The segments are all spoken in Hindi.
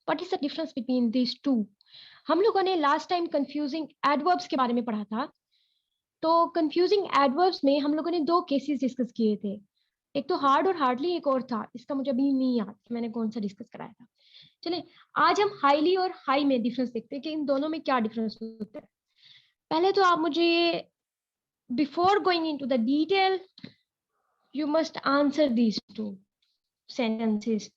What is the difference between this two? हम लोगों ने लास्ट टाइम कंफ्यूजिंग एडवर्ब्स के बारे में पढ़ा था। तो कंफ्यूजिंग एडवर्ब्स में हम लोगों ने दो केसेस डिस्कस किए थे, एक तो हार्ड और हार्डली, एक और था, इसका मुझे अभी नहीं याद कि मैंने कौन सा डिस्कस कराया था। चलिए आज हम हाईली और हाई में डिफरेंस देखते हैं कि इन दोनों में क्या डिफरेंस होता है। पहले तो आप मुझे, before going into the detail, you must answer these two sentences.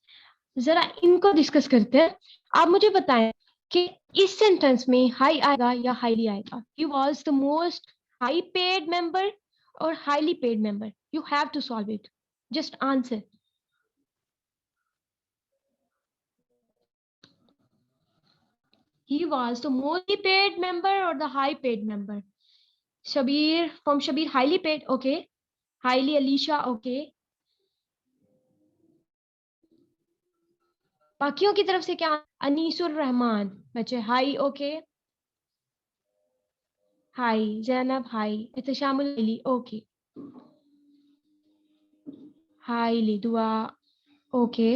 जरा इनको डिस्कस करते हैं। आप मुझे बताएं कि इस सेंटेंस में हाई आएगा या हाईली आएगा? He was the most high paid member और highly paid member? You have to solve it, just answer. He was the most paid member or the high paid member? Shabir, from Shabir, highly paid, okay. Highly, Alicia, okay. बाकियों की तरफ से क्या? अनीसुर रहमान, बच्चे high, okay. High Zainab, high Ittishamul Ali, okay. Highly Dua, okay.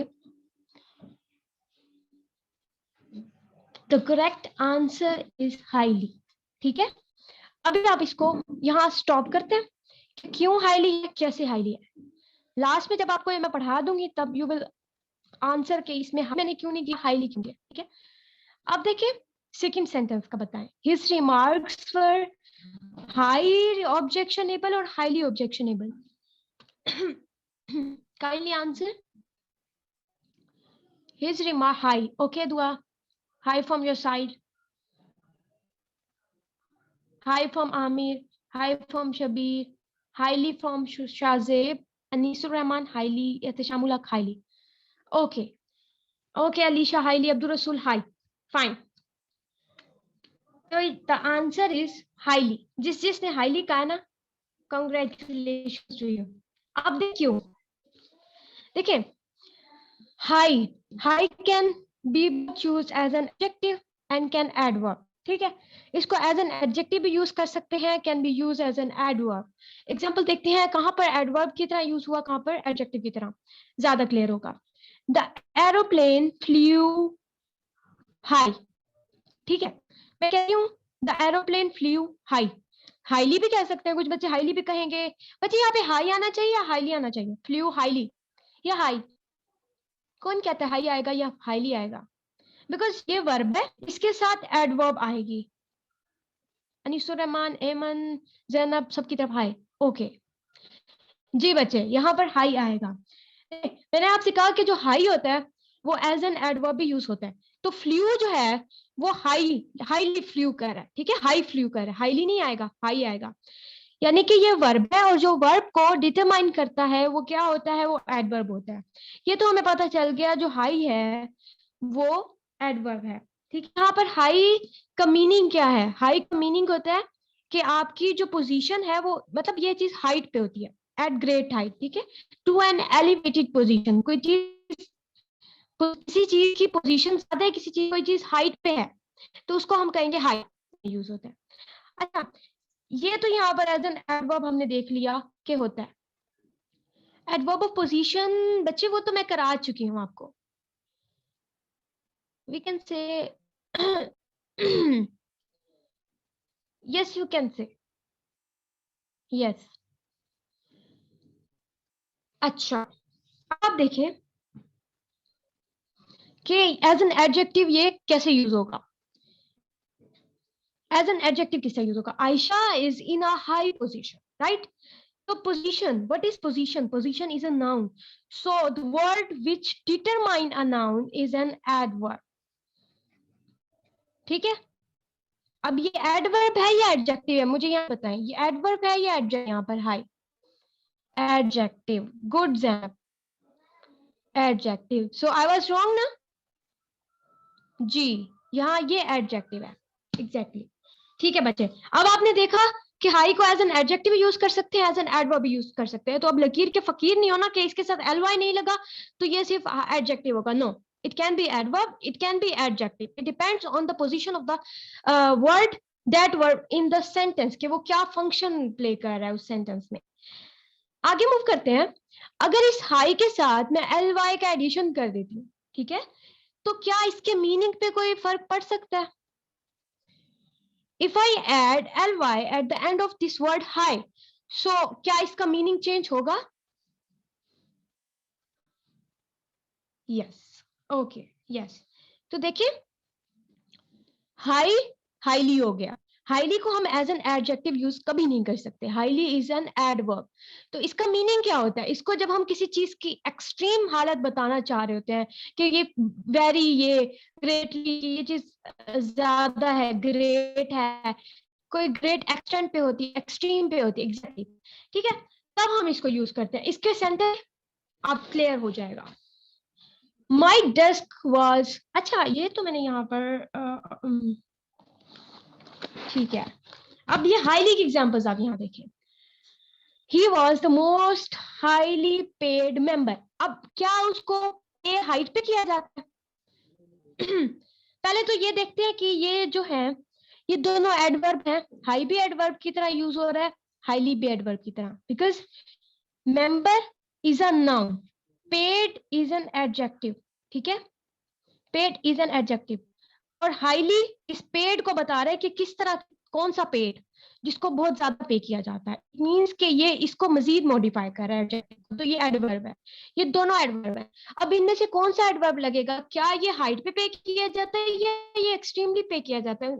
The correct answer is highly. ठीक है, अभी आप इसको यहाँ स्टॉप करते हैं कि क्यों हाईली है, कैसे हाईली है। लास्ट में जब आपको ये मैं पढ़ा दूंगी तब यू विल आंसर के इसमें मैंने क्यों नहीं किया, हाईली क्यों किया। ठीक है, अब देखिए सेकंड सेंटेंस का बताएं। His remarks were high objectionable और highly objectionable? Kindly answer. His remark high, okay Dua, high from your side, high from Aamir, high from Shabir, highly from Shazeb, Anisur Rahman highly, Ehtashamul Haq highly, okay. Okay Alisha highly, Abdul Rasool high, fine. तो द आंसर इज हाईली। जिसने हाईली कहा ना, कंग्रेचुलेशन टू यू। अब देखियो, देखिए high, high can be use as an adjective and can adverb. ठीक है, इसको एज एन एडजेक्टिव भी यूज कर सकते हैं, can be use as an adverb. Example देखते हैं कहां पर एडवर्ब की तरह यूज हुआ, कहां पर एडजेक्टिव की तरह, ज्यादा क्लियर होगा। The aeroplane flu high. ठीक है, मैं कह रही हूँ the aeroplane flu high. Highly भी कह सकते हैं, कुछ बच्चे हाईली भी कहेंगे। बच्चे यहाँ पे हाई आना चाहिए या हाईली आना चाहिए? फ्लू हाईली या हाई? कौन कहता है हाई आएगा या हाईली आएगा? बिकॉज ये वर्ब है, इसके साथ एडवर्ब आएगी। अनीसुर रहमान, एमन, जैनब, सबकी तरफ हाई, ओके जी बच्चे, यहाँ पर हाई आएगा। मैंने आपसे कहा कि जो हाई होता है वो एज एन एडवर्ब भी यूज होता है। तो फ्लू जो है वो हाईली फ्लू कर रहा है। ठीक है, हाई फ्लू कर रहा है, हाईली नहीं आएगा, हाई आएगा। यानी कि ये वर्ब है और जो वर्ब को डिटरमाइन करता है वो क्या होता है, वो एडवर्ब होता है। ये तो हमें पता चल गया, जो हाई है वो एडवर्ब है। ठीक है, यहाँ पर हाई का मीनिंग क्या है? हाई का मीनिंग होता है कि आपकी जो पोजीशन है वो, मतलब ये चीज हाइट पे होती है, एट ग्रेट हाइट। ठीक है, टू एन एलिवेटेड पोजीशन, कोई चीज, किसी चीज की पोजीशन ज्यादा है, किसी चीज, कोई चीज हाइट पे है, तो उसको हम कहेंगे हाई यूज होता है। अच्छा, ये तो यहाँ पर एज एन एडवर्ब हमने देख लिया कि होता है। एडवर्ब ऑफ पोजीशन बच्चे वो तो मैं करा चुकी हूँ आपको। We can say yes, you can say yes. अच्छा, आप देखें कि एज एन एडजेक्टिव ये कैसे यूज होगा। एज एन एडजेक्टिव किससे यूज होगा? Ayesha is in a high position, right? So position, what is position? Position is a noun. So the word which determine a noun is an adverb. ठीक है, अब ये एडवर्ब है या एडजेक्टिव है? मुझे यहाँ बताएं, ये एडवर्ब है या एडजेक्टिव? यहाँ पर high adjective, good JAP, adjective. So I was wrong ना जी, यहाँ ये एडजेक्टिव है, एग्जैक्टली। ठीक है बच्चे, अब आपने देखा कि हाई को एज एन एडजेक्टिव यूज कर सकते हैं, एज एन एडवर्ब यूज कर सकते हैं। तो अब लकीर के फकीर नहीं होना कि इसके साथ एलवाई नहीं लगा तो ये सिर्फ एडजेक्टिव होगा। No, it can be adverb, it can be adjective, it depends on the position of the word, that word in the sentence, कि वो क्या फंक्शन प्ले कर रहा है उस सेंटेंस में। आगे मूव करते हैं। अगर इस हाई के साथ मैं एल वाई का एडिशन कर देती हूँ, ठीक है, तो क्या इसके मीनिंग पे कोई फर्क पड़ सकता है? If I add ly at the end of this word high, so क्या इसका मीनिंग चेंज होगा? Yes, okay, yes. तो देखिए, हाई हाईली हो गया। हाईली को हम एज एन एडजेक्टिव यूज कभी नहीं कर सकते। Highly is an adverb. तो इसका मीनिंग क्या होता है? इसको जब हम किसी चीज की एक्सट्रीम हालत बताना चाह रहे होते हैं कि ये वेरी, ये ग्रेटली, ये चीज ज्यादा है, ग्रेट है, कोई ग्रेट एक्सटेंट पे होती है, एक्सट्रीम पे होती है, एग्जैक्टली, ठीक है, तब हम इसको यूज करते हैं। इसके सेंटेंस आप क्लियर हो जाएगा। माई डेस्क वॉज, अच्छा ये तो मैंने यहाँ पर ठीक है। अब ये हाईली की एग्जांपल्स आप यहाँ देखें। He was the most highly paid member. अब क्या उसको पे हाइट पे किया जाता है? पहले तो ये देखते हैं कि ये जो है, ये दोनों एडवर्ब है। हाई भी एडवर्ब की तरह यूज हो रहा है, हाईली भी एडवर्ब की तरह, because member is a noun, paid is an adjective, ठीक है, पेड इज एन एडजेक्टिव। और हाईली इस पेड को बता रहे हैं कि किस तरह, कौन सा पेड, जिसको बहुत ज्यादा पे किया जाता है। मींस कि ये इसको मजीद मॉडिफाई कर रहा है एडजेक्टिव, तो ये एडवर्ब है। ये दोनों एडवर्ब है। अब इनमें से कौन सा एडवर्ब लगेगा? क्या ये हाइट पे किया जाता है या ये एक्सट्रीमली पे किया जाता है,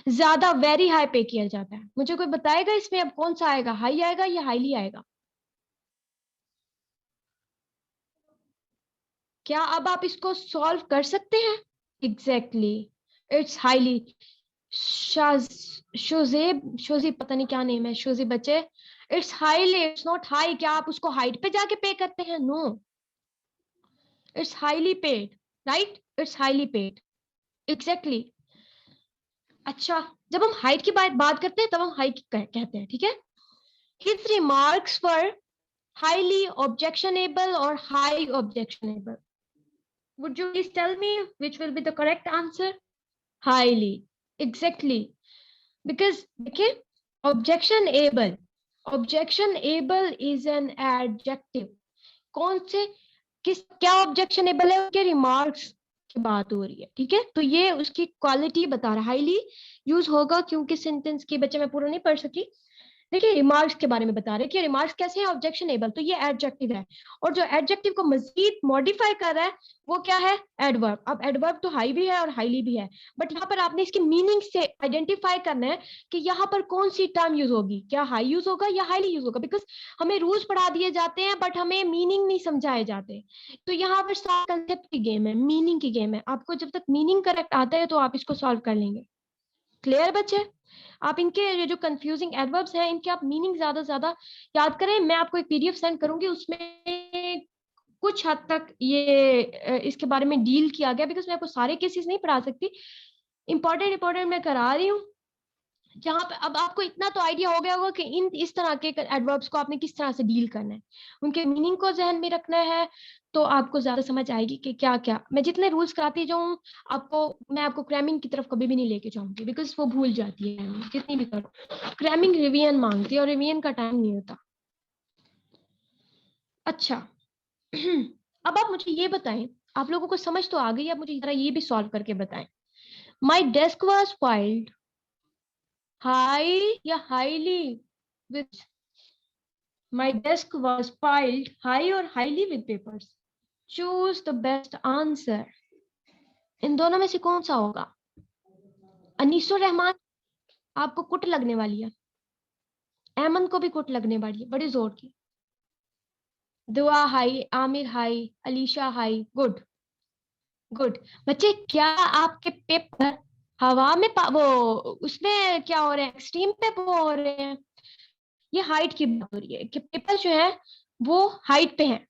ज्यादा वेरी हाई पे किया जाता है? मुझे कोई बताएगा इसमें अब कौन सा आएगा, हाई आएगा या हाईली आएगा? क्या अब आप इसको सॉल्व कर सकते हैं? Exactly, it's highly. Shozeb, Shozi पता नहीं क्या नेम है, शोजी बच्चे, it's highly, it's not high. क्या आप उसको हाइट पे जाके पे करते हैं? No, it's highly paid, right, it's highly paid, exactly. अच्छा, जब हम हाइट की बात करते हैं तब हम हाई कहते हैं, ठीक है। His remarks were highly objectionable और high objectionable. Would you please tell me which will be the correct answer? Highly, exactly. Because देखिए, objectionable, objectionable is an adjective. कौन से, किस, क्या ऑब्जेक्शनेबल है? उनके रिमार्क्स की बात हो रही है, ठीक है, तो ये उसकी क्वालिटी बता रहा है। हाईली यूज होगा क्योंकि सेंटेंस के बच्चे मैं पूरा नहीं पढ़ सकी। देखिए, रिमार्क्स के बारे में बता रहे हैं कि रिमार्क्स कैसे हैं, ऑब्जेक्शनेबल, तो ये एडजेक्टिव है। और जो एडजेक्टिव को मजीद मॉडिफाई कर रहा है वो क्या है? एडवर्ब। अब एडवर्ब तो हाई भी है और हाईली भी है, बट यहाँ पर आपने इसकी मीनिंग से आइडेंटिफाई करना है कि यहाँ पर कौन सी टर्म यूज होगी, क्या हाई यूज होगा या हाईली यूज होगा। बिकॉज हमें रूल्स पढ़ा दिए जाते हैं बट हमें मीनिंग नहीं समझाए जाते। तो यहाँ पर सारा कंसेप्ट की गेम है, मीनिंग की गेम है। आपको जब तक मीनिंग करेक्ट आता है तो आप इसको सॉल्व कर लेंगे। क्लियर बच्चे? आप इनके ये जो कंफ्यूजिंग एडवर्ब्स हैं इनके आप मीनिंग ज्यादा याद करें। मैं आपको एक पीडीएफ सेंड करूंगी, उसमें कुछ हद तक ये इसके बारे में डील किया गया, बिकॉज मैं आपको सारे केसेस नहीं पढ़ा सकती, इंपॉर्टेंट इंपॉर्टेंट मैं करा रही हूँ। जहां पे अब आपको इतना तो आइडिया हो गया होगा कि इन इस तरह के एडवर्ब्स को आपने किस तरह से डील करना है, उनके मीनिंग को जहन में रखना है, तो आपको ज्यादा समझ आएगी कि क्या क्या। मैं जितने रूल्स कराती जाऊँ आपको, मैं आपको क्रैमिंग की तरफ कभी भी नहीं लेके जाऊंगी, बिकॉज वो भूल जाती है जितनी भी करो। क्रैमिंग रिवीजन मांगती है और रिवीजन का टाइम नहीं होता। अच्छा, अब आप मुझे ये बताएं, आप लोगों को समझ तो आ गई, अब मुझे जरा ये भी सॉल्व करके बताएं। My desk was filled high या highly with, my desk was piled high or highly with papers. Choose the best answer. इन दोनों में से कौन सा होगा? अनीसुर रहमान, आपको कुट लगने वाली है, अहमद को भी कुट लगने वाली है बड़ी जोर की। दुआ high, Aamir high, Alisha high, good good. बच्चे, क्या आपके पेपर हवा में वो उसमें क्या हो रहे हैं, एक्सट्रीम पे वो हो रहे हैं? ये हाइट की बात हो रही है कि पेपर जो है वो हाइट पे है।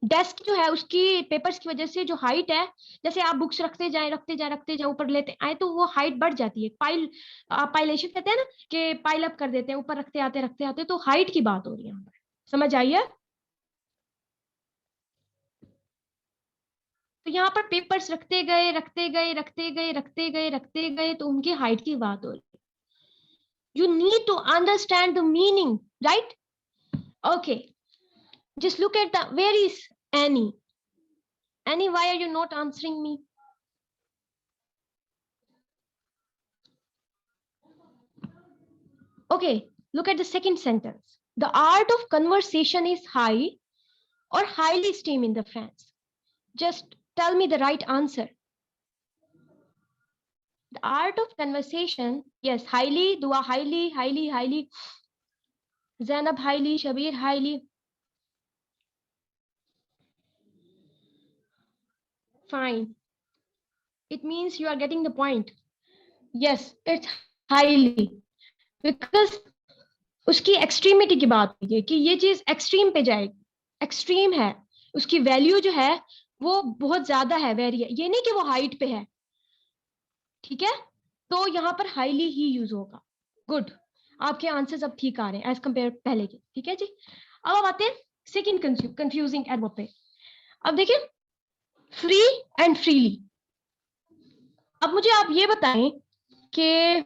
डेस्क जो है उसकी पेपर्स की वजह से जो हाइट है, जैसे आप बुक्स रखते जाए रखते जाए रखते जाए ऊपर लेते आए तो वो हाइट बढ़ जाती है। पाइलेशन कहते हैं ना, कि पाइल अप कर देते हैं, ऊपर रखते आते तो हाइट की बात हो रही है यहाँ पर। समझ आइए? तो यहाँ पर पेपर्स रखते गए तो उनकी हाइट की बात हो रही है। You need to understand the meaning, right? Okay, just look at the, where is Annie? Annie, why are you not answering me? Okay, look at the second sentence. The art of conversation is high or highly esteemed in the France. Just tell me the right answer. The art of conversation, yes, highly, Dua highly, highly, highly, Zainab highly, Shabir highly. Fine. It means you are getting the point. Yes, it's highly. Because उसकी एक्सट्रीमिटी की बात हुई है कि ये चीज एक्सट्रीम पे जाएगी, एक्सट्रीम है, उसकी वैल्यू जो है वो बहुत ज्यादा है, वेरी है, ये नहीं कि वो हाइट पे है, ठीक है, तो यहाँ पर हाईली ही यूज होगा। गुड, आपके आंसर्स अब ठीक आ रहे हैं एज कंपेयर पहले के, ठीक है जी। अब हम आते हैं सेकंड कंफ्यूजिंग एडवर्ब पे। अब देखिए फ्री एंड फ्रीली। अब मुझे आप ये बताएं कि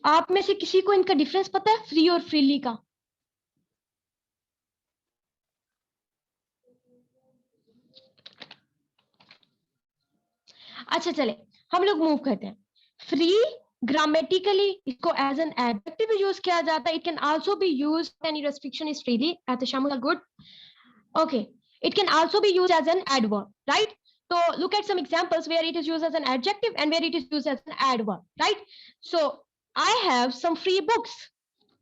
आप में से किसी को इनका डिफरेंस पता है, फ्री और फ्रीली का? अच्छा चले, हम लोग मूव करते हैं। फ्री ग्रामेटिकली इसको एज एन एडजेक्टिव यूज किया जाता है। It can also be use, any restriction is freely at शामुल good. Okay, it can also be use as an adverb, right? So look at some examples where it is used as an adjective and where it is used as an adverb, right? So I have some free books,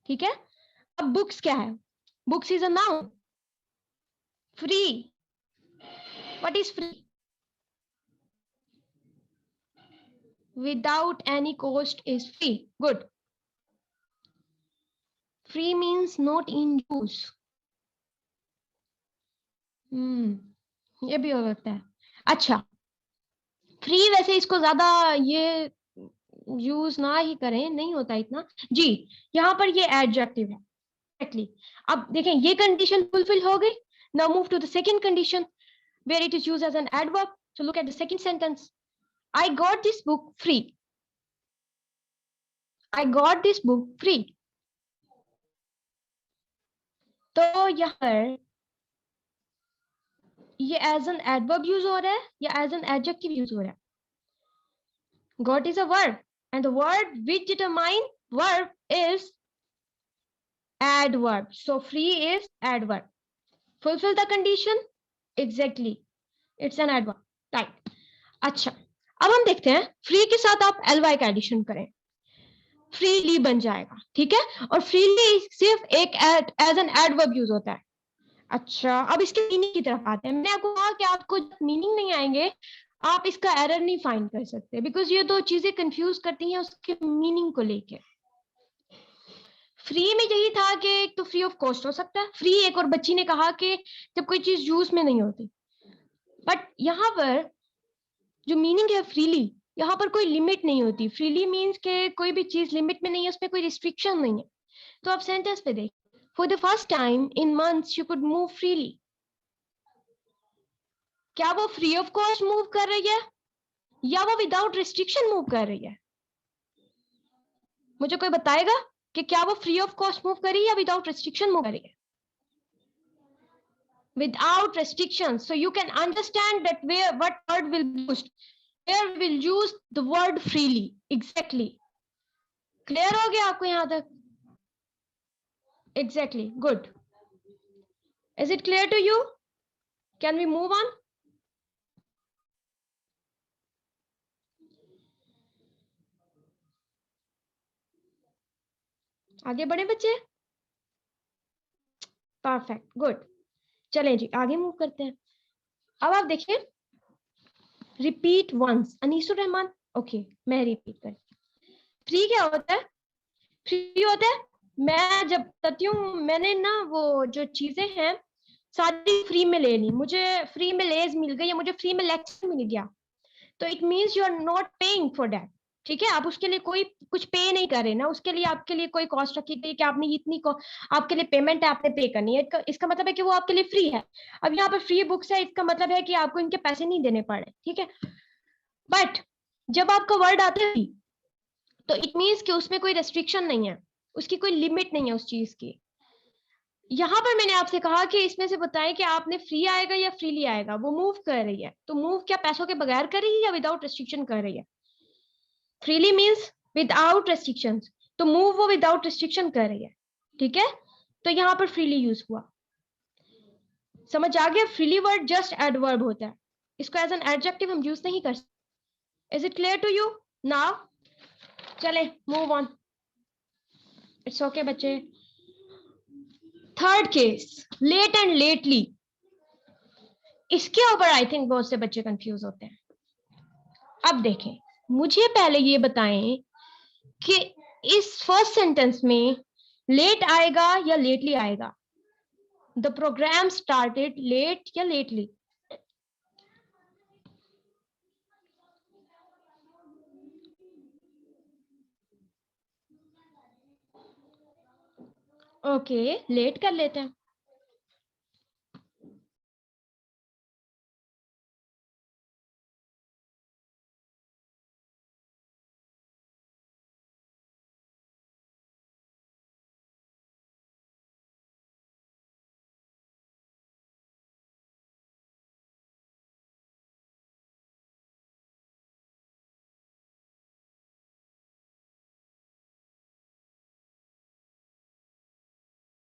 ठीक है? अब books क्या है? Books is a noun. Free. What is free? Without any cost is free. Good. Free means not in use. ये भी हो सकता है। अच्छा, फ्री वैसे इसको ज्यादा ये यूज ना ही करें, नहीं होता इतना जी। यहाँ पर ये एडजेक्टिव है, एक्टली। अब देखें ये कंडीशन फुलफिल हो गई। Now move to the second condition where it is used as an adverb. So look at the second sentence. I got this book free. I got this book free. तो यहाँ पर ये एज एन एडवर्ब यूज हो रहा है या एज एन एडजेक्टिव यूज हो रहा है? Got is a verb and the word which determine verb is adverb. So free is adverb. Fulfill the condition? Exactly. It's an adverb. Right. अच्छा, अब हम देखते हैं फ्री के साथ आप ly का एडिशन करें, फ्रीली बन जाएगा, ठीक है? और फ्रीली सिर्फ एक एज एन एडवर्ब यूज होता है। अच्छा, अब इसके मीनिंग की तरफ आते हैं। मैंने आपको कहा कि आपको मीनिंग नहीं आएंगे, आप इसका एरर नहीं फाइंड कर सकते, बिकॉज ये दो चीजें कंफ्यूज करती हैं उसके मीनिंग को लेके। फ्री में यही था कि एक तो फ्री ऑफ कॉस्ट हो सकता है, फ्री एक और बच्ची ने कहा कि जब कोई चीज यूज में नहीं होती। बट यहाँ पर जो मीनिंग है फ्रीली, यहाँ पर कोई लिमिट नहीं होती। फ्रीली मीन्स के कोई भी चीज लिमिट में नहीं है, उसमें कोई रिस्ट्रिक्शन नहीं है। तो आप सेंटेंस पे देख, for the first time in months you could move freely. क्या वो फ्री ऑफ कॉस्ट मूव कर रही है या वो विदाउट रिस्ट्रिक्शन मूव कर रही है? मुझे कोई बताएगा कि क्या वो फ्री ऑफ कॉस्ट मूव कर रही है या विदाउट रिस्ट्रिक्शन मूव कर रही है? Without restrictions. So you can understand that where what word will be used. Where will use the word freely. Exactly. Clear हो गया आपको यहाँ तक? Exactly. Good. Is it clear to you? Can we move on? आगे बढ़े बच्चे? Perfect, good. चलें जी आगे मूव करते हैं। अब आप देखिए, repeat once, Anisur Rahman. Okay, मैं रिपीट करती हूँ। फ्री क्या होता है? फ्री होता है, मैं जब बताती हूँ, मैंने ना वो जो चीजें हैं सारी फ्री में ले ली, मुझे फ्री में लेज मिल गई या मुझे फ्री में लेक्चर मिल गया, तो it means you are not paying for that, ठीक है? आप उसके लिए कोई कुछ पे नहीं कर रहे ना, उसके लिए आपके लिए कोई कॉस्ट रखी गई कि आपने इतनी आपके लिए पेमेंट है, आपने पे करनी है, इसका मतलब है कि वो आपके लिए फ्री है। अब यहाँ पर फ्री बुक्स है, इसका मतलब है कि आपको इनके पैसे नहीं देने पड़े, ठीक है? बट जब आपका वर्ड आता है तो इट मीन्स कि उसमें कोई रेस्ट्रिक्शन नहीं है, उसकी कोई लिमिट नहीं है उस चीज की। यहाँ पर मैंने आपसे कहा कि इसमें से बताएं कि आपने फ्री आएगा या फ्रीली आएगा। वो मूव कर रही है, तो मूव क्या पैसों के बगैर कर रही है या विदाउट रेस्ट्रिक्शन कर रही है? फ्रीली मीन्स विदाउट रेस्ट्रिक्शन, तो मूव वो विदाउट रेस्ट्रिक्शन कर रही है, ठीक है। तो यहाँ पर फ्रीली यूज हुआ, समझ आ गया? फ्रीली वर्ड जस्ट एडवर्ब होता है, इसको एज एन एडजेक्टिव हम यूज नहीं कर सकते। Is it clear to you now? चले मूव ऑन, इट्स ओके बच्चे। Third case, late and lately, इसके ऊपर आई थिंक बहुत से बच्चे कंफ्यूज होते हैं। अब देखें, मुझे पहले ये बताएं कि इस फर्स्ट सेंटेंस में लेट आएगा या लेटली आएगा? द प्रोग्राम स्टार्टेड लेट या लेटली? ओके, लेट कर लेते हैं।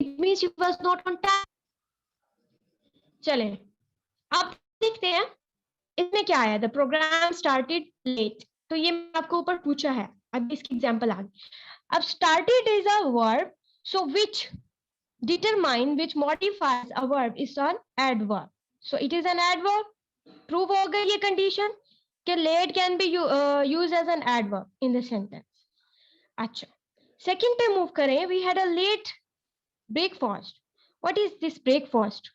It means you was not on time. चले अब देखते हैं इसमें क्या आया। द प्रोग्राम स्टार्टेड लेट, तो ये मैंने आपको ऊपर पूछा है, अब इसकी एग्जांपल आ गई। अब started is a verb, so which determine which modifies a verb is an adverb, so it is an adverb. Prove हो गई ये कंडीशन कि late can be use as an adverb in the sentence. अच्छा, सेकंड पे मूव करें। We had a late breakfast. What is this breakfast?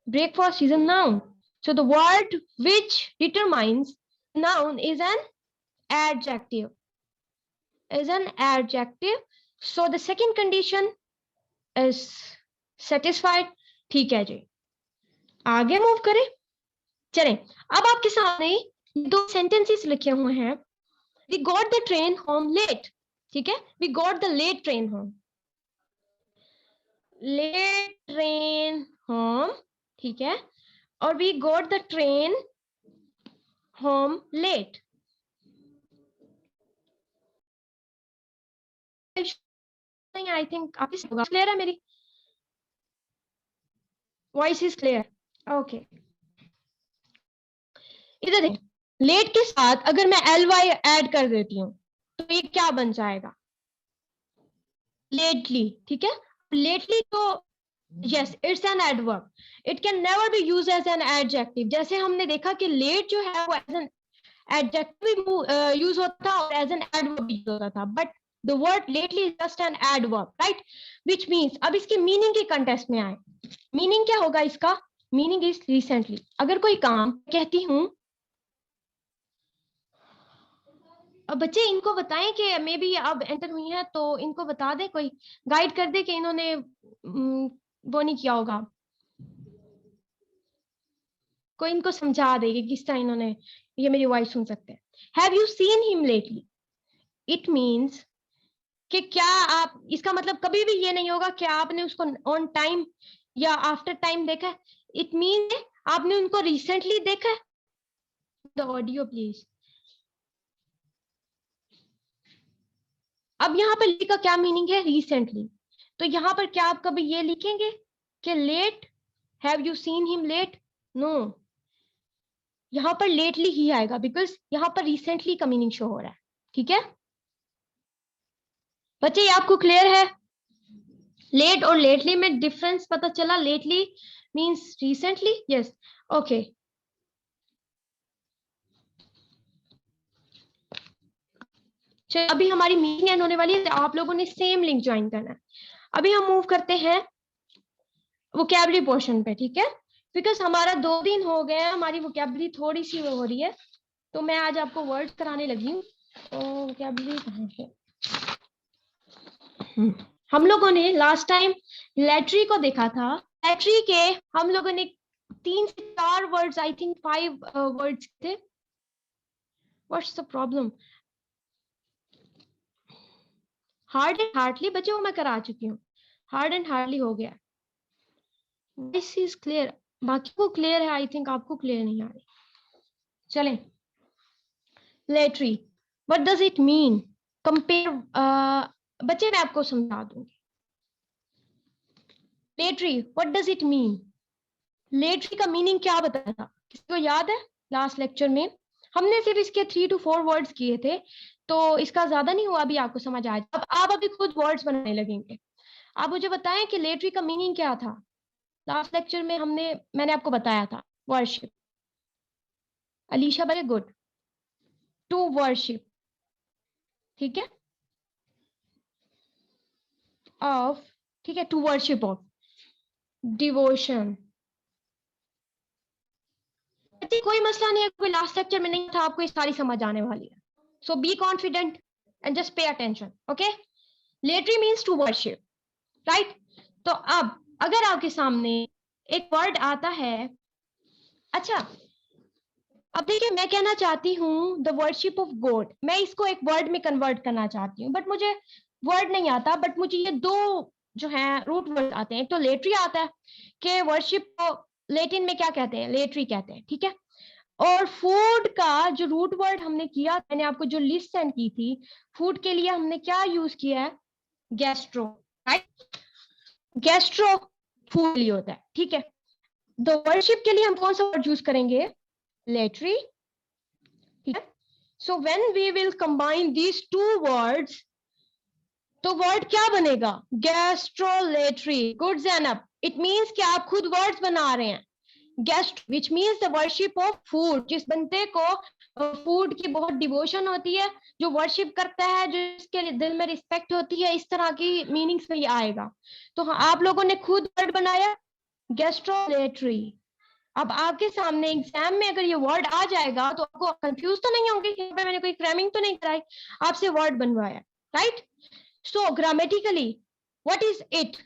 Breakfast is a noun. So the word which determines noun is an adjective. Is an adjective. So the second condition is satisfied. ठीक है जी, आगे मूव करें। चलें, अब आपके सामने दो सेंटेंसेस लिखे हुए हैं। We got the train home late. ठीक है, we got the late train home. Late train home, ठीक है, और we got the train home late. I think clear है, मेरी वॉइस इज क्लियर? ओके, इधर है। लेट के साथ अगर मैं ly ऐड कर देती हूँ तो ये क्या बन जाएगा? लेटली, ठीक है। लेटली तो yes, it's an adverb, it can never be use as an adjective. जैसे हमने देखा कि लेट जो है वो एज एन एडजेक्टिव यूज होता था और एज एन एडवर्ब यूज होता था, but the word lately is just an adverb, right? Which means, अब इसके मीनिंग के कंटेक्स्ट में आए, मीनिंग क्या होगा इसका? Meaning is recently. अगर कोई काम कहती हूँ, अब बच्चे इनको बताएं कि मे बी अब एंटर हुई है तो इनको बता दे, कोई गाइड कर दे कि इन्होंने वो नहीं किया होगा, कोई इनको समझा दे कि किस तरह इन्होंने ये मेरी वॉइस सुन सकते हैं। Have you seen him lately? It means कि क्या आप, इसका मतलब कभी भी ये नहीं होगा कि आपने उसको ऑन टाइम या आफ्टर टाइम देखा है। इट मीन्स आपने उनको रिसेंटली देखा है। The audio please. अब यहाँ पर ली का क्या मीनिंग है? रिसेंटली। तो यहाँ पर क्या आप कभी ये लिखेंगे कि late, have you seen him late? No, यहाँ पर लेटली ही आएगा, बिकॉज यहाँ पर रिसेंटली का मीनिंग शो हो रहा है, ठीक है बच्चे? ये आपको क्लियर है? लेट और लेटली में डिफरेंस पता चला? Lately means recently, yes, okay. चलो अभी हमारी मीटिंग एंड होने वाली है, तो आप लोगों ने सेम लिंक ज्वाइन करना है। अभी हम मूव करते हैं वोकैबुलरी पोर्शन पे, ठीक है? बिकॉज हमारा 2 दिन हो गए हैं, हमारी वोकैबुलरी थोड़ी सी वो हो रही है, तो मैं आज आपको वर्ड्स कराने लगी हूँ। तो वोकैबुलरी कहाँ है? हम लोगों ने लास्ट टाइम लेटरी को देखा था। लेटरी के हम लोगों ने 3 से 4 वर्ड्स, आई थिंक 5 वर्ड्स थे। What's the problem? Hard and hardly बच्चों को मैं करा चुकी हूँ, हार्ड एंड हार्डली हो गया। दिस इज क्लियर, बाकी को क्लियर है, आई थिंक आपको क्लियर नहीं आ रही। चलें, latry, what does it mean? Compare, बच्चे मैं आपको समझा दूंगी। Latry, what does it mean? Latry का मीनिंग क्या बताया था, किसी को याद है? लास्ट लेक्चर में हमने सिर्फ इसके 3 to 4 वर्ड्स किए थे, तो इसका ज्यादा नहीं हुआ, अभी आपको समझ आया। अब आप अभी खुद वर्ड्स बनाने लगेंगे। आप मुझे बताएं कि लेटरी का मीनिंग क्या था। लास्ट लेक्चर में मैंने आपको बताया था, worship. Alisha, very good, to worship, ठीक है, ऑफ, ठीक है, टू वर्शिप ऑफ, डिवोशन। कोई मसला नहीं है, कोई लास्ट लेक्चर में नहीं था, आपको ये सारी समझ आने वाली है। So be confident and just pay attention, okay. Latry means to worship, right. तो अब अगर आपके सामने एक वर्ड आता है, अच्छा अब देखिए, मैं कहना चाहती हूँ द वर्शिप ऑफ गॉड, मैं इसको एक वर्ड में कन्वर्ट करना चाहती हूँ, बट मुझे वर्ड नहीं आता, बट मुझे ये दो जो है रूट वर्ड आते हैं। एक तो लेटरी आता है कि वर्शिप को लेटिन में क्या कहते हैं, लेटरी कहते हैं, ठीक है। और फूड का जो रूट वर्ड हमने किया, मैंने आपको जो लिस्ट सेंड की थी, फूड के लिए हमने क्या यूज किया है, गैस्ट्रो, राइट। गैस्ट्रो फूड लिए होता है, ठीक है। द वर्शिप के लिए हम कौन सा वर्ड यूज करेंगे, लेटरी, ठीक है। So when we will combine these two words, तो वर्ड क्या बनेगा, gastrolatry. Good Zainab, it means कि आप खुद वर्ड्स बना रहे हैं। Gastro which means the worship of food, जिस बंदे को फूड की बहुत डिवोशन होती है, जो वर्शिप करता है, जिसके दिल में रिस्पेक्ट होती है, इस तरह की मीनिंग्स में ये आएगा। तो हाँ, आप लोगों ने खुद वर्ड बनाया गैस्ट्रोलेटरी। अब आपके सामने एग्जाम में अगर ये वर्ड आ जाएगा तो आपको कंफ्यूज तो नहीं होंगे कि मैंने कोई क्रैमिंग तो नहीं कराई, आपसे वर्ड बनवाया, right. So grammatically what is it,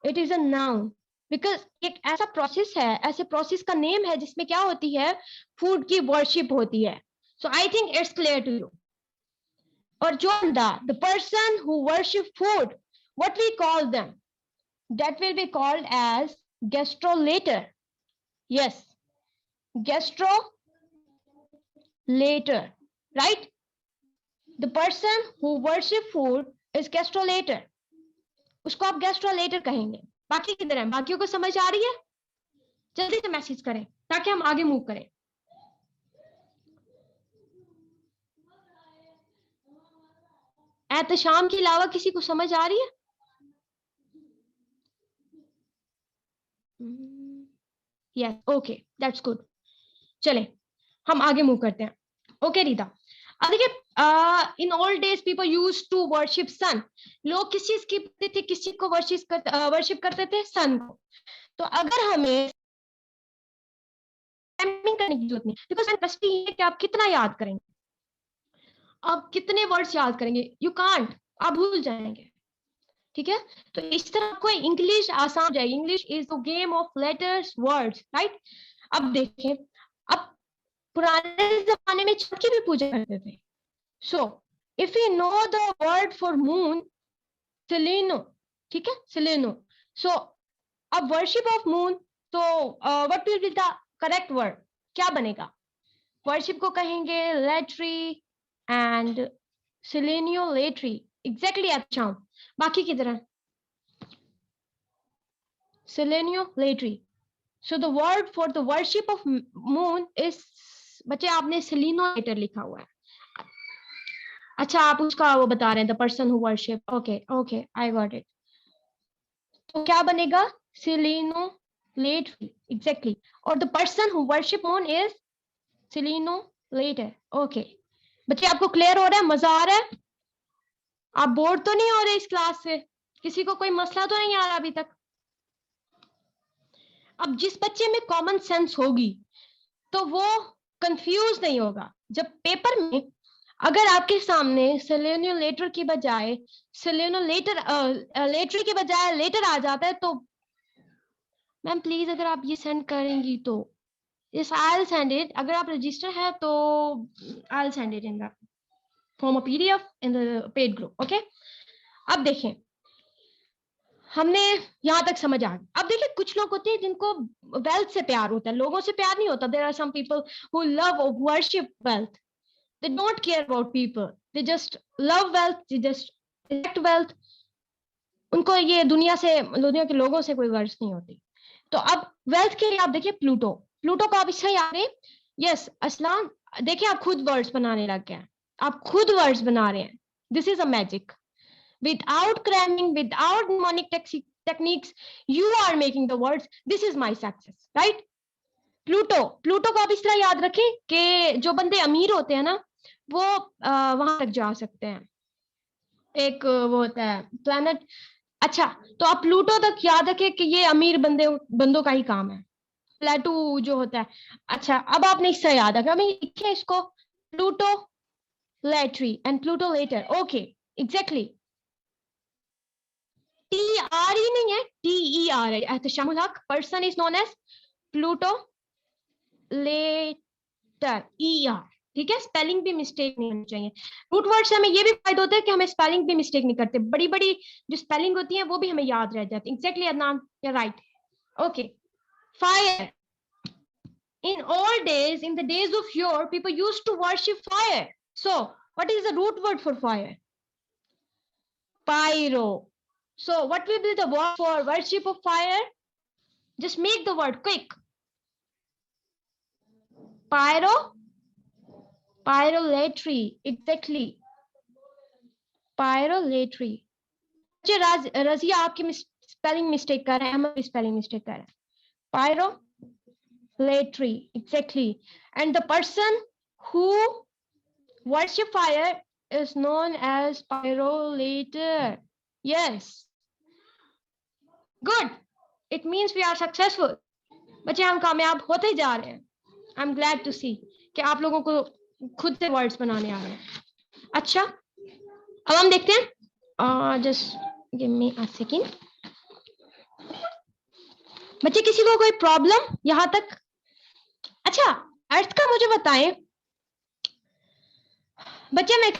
it is a noun, because एक ऐसा प्रोसेस है, ऐसे प्रोसेस का नेम है जिसमें क्या होती है, फूड की वर्शिप होती है। So I think it's clear to you. और जो बंदा, the person who worship food, what we call them, that will be called as gastrolater. Yes, gastrolator, right? The person who worship food is gastrolator. उसको आप gastrolator कहेंगे। बाकी किधर हैं, बाकियों को समझ आ रही है? जल्दी से मैसेज करें ताकि हम आगे मूव करें। एहतशाम के अलावा किसी को समझ आ रही है? Yes, okay, that's good. चले हम आगे मूव करते हैं। ओके रीता, अब देखिए, in old days people use to worship sun. लोग किस चीज की थे, किस चीज को वर्शिप करते थे, सन को। तो अगर हमें करने की जरूरत नहीं, बिकॉज इंटरेस्टिंग है कि आप कितना याद करेंगे, आप कितने वर्ड्स याद करेंगे, यू कांट, आप भूल जाएंगे, ठीक है। तो इस तरह कोई इंग्लिश आसान हो जाएगी। English is the game of letters, words, right. अब देखें, अब पुराने जमाने में छठ की भी पूजा करते थे। So if you know the word for moon, seleno, ठीक है, सेलेनो। सो अब वर्शिप ऑफ मून, तो what will be the correct word, क्या बनेगा? वर्शिप को कहेंगे लेटरी एंड सेलेनियो लेटरी, एग्जैक्टली। अच्छा, बाकी की तरह selenolatry. So the word for the worship of moon is, बच्चे आपने सेलिनो लेटर लिखा हुआ है। अच्छा, आप उसका वो बता रहे हैं, the person who worship, okay okay, I got it. तो क्या बनेगा, सेलिनो लेटरी, एग्जैक्टली। और the person who worship moon is selenolater, okay. बच्चे आपको क्लियर हो रहा है, मजा आ रहा है? आप बोर तो नहीं हो रहे इस क्लास से? किसी को कोई मसला तो नहीं आ रहा अभी तक? अब जिस बच्चे में कॉमन सेंस होगी तो वो कंफ्यूज नहीं होगा। जब पेपर में अगर आपके सामने सेलेनियोलेटर की बजाय सेलेनियोलेटर लेटरी के बजाय लेटर आ जाता है, तो मैम प्लीज अगर आप ये सेंड करेंगी तो, yes I will send it. अगर आप रजिस्टर है तो I will send it in the form of PDF in the paid group, okay. अब देखें, हमने यहाँ तक समझ आ गया। अब देखिए कुछ लोग होते हैं जिनको वेल्थ से प्यार होता है, लोगों से प्यार नहीं होता। There are some people who love और worship wealth, they don't care about people, they just love wealth, they just respect wealth. उनको ये दुनिया के लोगों से कोई गर्ज नहीं होती। तो अब वेल्थ के लिए आप देखिए प्लूटो, प्लूटो को आप इससे याद रहे। यस असलान, देखिए आप खुद वर्ड्स बनाने लग गए, आप खुद वर्ड्स बना रहे हैं। This is a magic. Without cramming, without mnemonic techniques, you are making the words. This is my success, right? Pluto, Pluto को आप इस तरह याद रखें कि जो बंदे अमीर होते हैं ना, वो वहां तक जा सकते हैं। एक वो होता है प्लैनेट। अच्छा, तो आप प्लूटो तक याद रखें कि ये अमीर बंदों का ही काम है। प्लेटू जो होता है। अच्छा, अब आपने इससे याद रखा, मैं लिखे इसको plutolatry and plutolater. Okay, exactly. TRE नहीं है, TER है। Ehtashamul Haq person is known as plutolater, ER। ठीक है, स्पेलिंग भी मिस्टेक नहीं होनी चाहिए। रूट वर्ड से हमें ये भी फायदा होता है कि हमें स्पेलिंग भी मिस्टेक नहीं करते। बड़ी बड़ी जो स्पेलिंग होती है वो भी हमें याद रह जाती है। Exactly Adnan, you right. Okay, fire. In old days, in the days of yore, people used to worship fire. So, what is the root word for fire? Pyro. So, what will be the word for worship of fire? Just make the word quick. Pyro. Pyrolatry. Exactly. Pyrolatry. Razia आपकी स्पेलिंग मिस्टेक कर रहे हैं, हम भी स्पेलिंग मिस्टेक कर रहे हैं। Pyrolatry. Exactly. And the person who worship fire is known as pyrolator. Yes. Good. It means we are successful. बच्चे हम कामयाब होते जा रहे हैं। I'm glad to see कि आप लोगों को खुद से वर्ड्स बनाने आ रहे हैं। अच्छा, अब हम देखते हैं। Just give me a second. बच्चे किसी को कोई प्रॉब्लम यहाँ तक? अच्छा, अर्थ का मुझे बताएं बच्चे। मैं